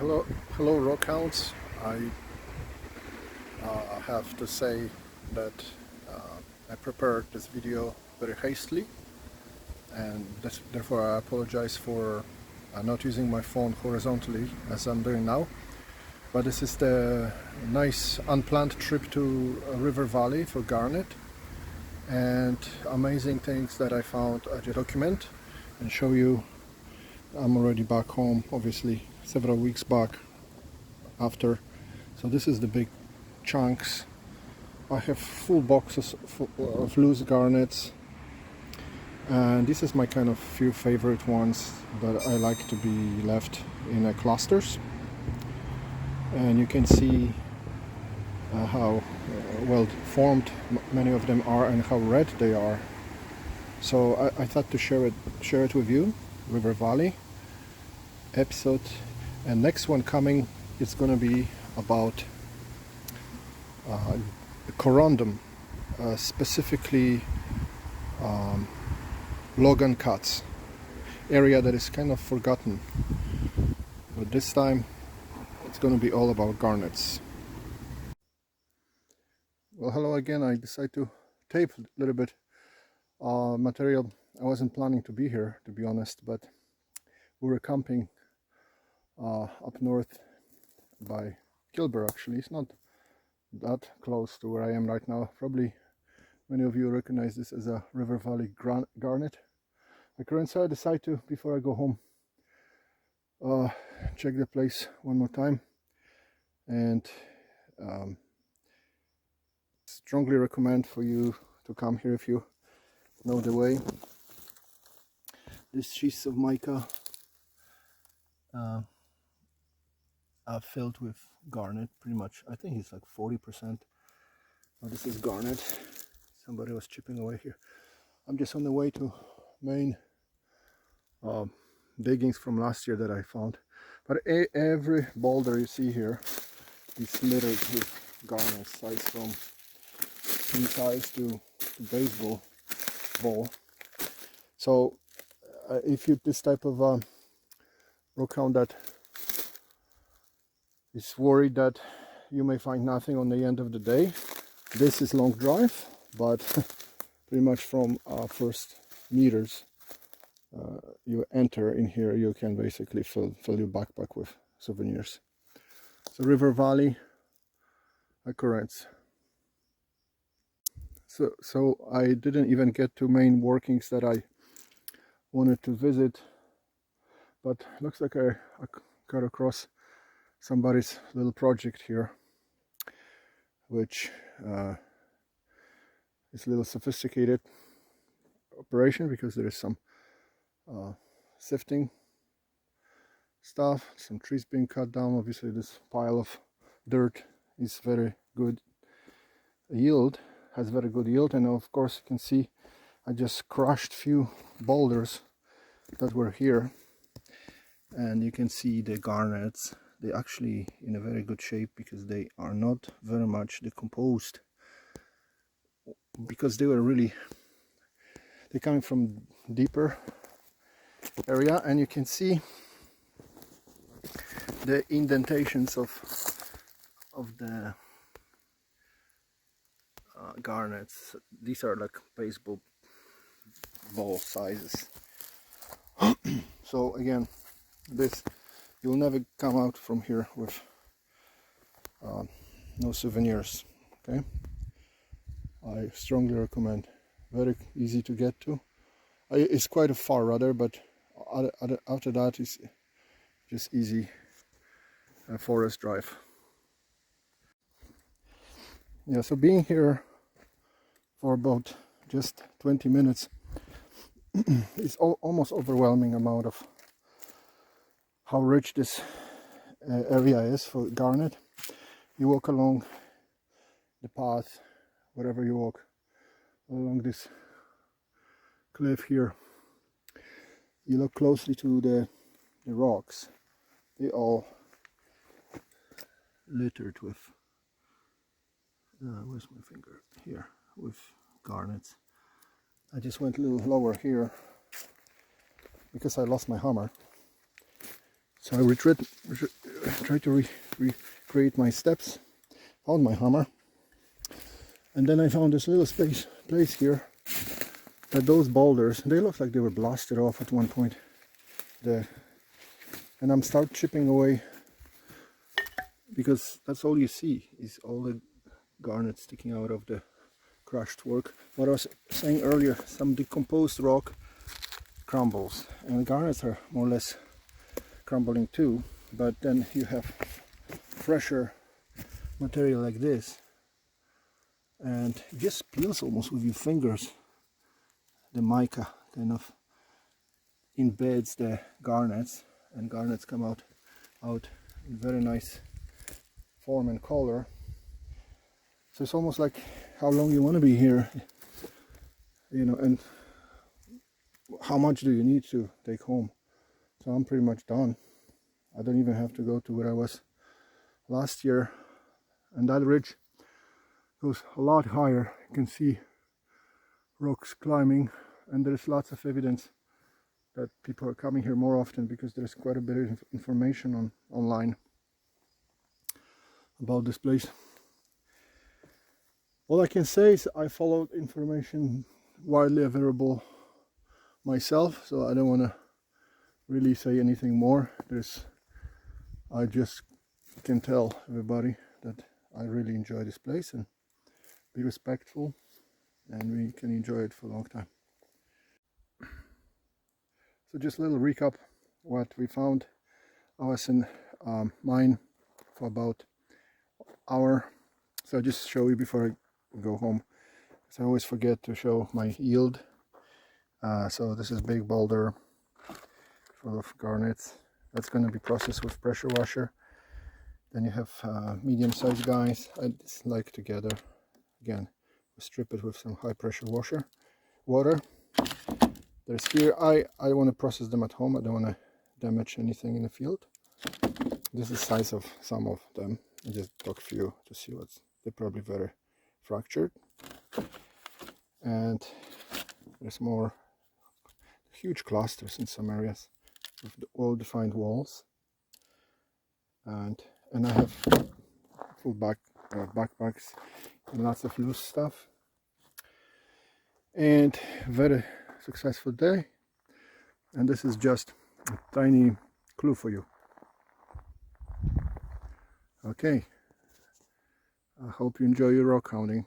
Hello, Rockhounds. I have to say that I prepared this video very hastily, and therefore I apologize for not using my phone horizontally as I'm doing now. But this is the nice unplanned trip to River Valley for Garnet, and amazing things that I found I will document and show you. I'm already back home, obviously several weeks back after. So this is the big chunks. I have full boxes of loose garnets, and this is my kind of few favorite ones that I like to be left in clusters. And you can see how well formed many of them are and how red they are. So I thought to share it with you. River Valley episode, and next one coming is going to be about corundum, specifically Logan cuts, area that is kind of forgotten, but this time it's going to be all about garnets. Well, hello again. I decided to tape a little bit material. I wasn't planning to be here, to be honest, but we were camping up north by Kilburn. Actually, it's not that close to where I am right now. Probably many of you recognize this as a River Valley garnet. So I decided to, before I go home, check the place one more time, and strongly recommend for you to come here if you know the way. These sheets of mica are filled with garnet, pretty much. I think it's like 40%. Oh, this is garnet. Somebody was chipping away here. I'm just on the way to main diggings from last year that I found. But every boulder you see here is littered with garnet, size from pin size to baseball ball. So if you this type of rockhound that is worried that you may find nothing on the end of the day, this is long drive, but pretty much from first meters you enter in here, you can basically fill your backpack with souvenirs. So River Valley occurrence. So I didn't even get to main workings that I wanted to visit, but looks like I got across somebody's little project here, which is a little sophisticated operation because there is some sifting stuff, some trees being cut down. Obviously this pile of dirt is very good yield, has very good yield, and of course you can see I just crushed few boulders that were here, and you can see the garnets. They're actually in a very good shape because they are not very much decomposed, because they're coming from deeper area, and you can see the indentations of the garnets. These are like baseball ball sizes. So again, this, you'll never come out from here with no souvenirs. Okay, I strongly recommend. Very easy to get to. It's quite a far rather, but after that is just easy forest drive. Yeah, so being here for about just 20 minutes is almost overwhelming amount of how rich this area is for garnet. You walk along the path, wherever you walk along this cliff here, you look closely to the rocks. They all littered with where's my finger? Here, with garnets. I just went a little lower here because I lost my hammer, so I tried to recreate my steps, found my hammer, and then I found this little place here that those boulders, they look like they were blasted off at one point there, and I'm start chipping away, because that's all you see is all the garnet sticking out of the crushed work. What I was saying earlier, some decomposed rock crumbles, and garnets are more or less crumbling too, but then you have fresher material like this, and it just peels almost with your fingers. The mica kind of embeds the garnets, and garnets come out in very nice form and color. So it's almost like how long you want to be here, you know, and how much do you need to take home. So I'm pretty much done. I don't even have to go to where I was last year, and that ridge goes a lot higher. You can see rocks climbing, and there's lots of evidence that people are coming here more often, because there's quite a bit of information online about this place. All I can say is I followed information widely available myself, so I don't want to really say anything more. I just can tell everybody that I really enjoy this place, and be respectful, and we can enjoy it for a long time. So just a little recap what we found. I was in mine for about an hour, so I'll just show you before I go home, because I always forget to show my yield. So this is big boulder full of garnets. That's going to be processed with pressure washer. Then you have medium-sized guys. I just like together. Again, we strip it with some high pressure water. There's here, I want to process them at home. I don't want to damage anything in the field. This is the size of some of them. I just took a few to see they're probably very fractured. And there's more huge clusters in some areas with well-defined walls. And I have full backpacks and lots of loose stuff. And very successful day. And this is just a tiny clue for you. Okay, I hope you enjoy your rock hounding.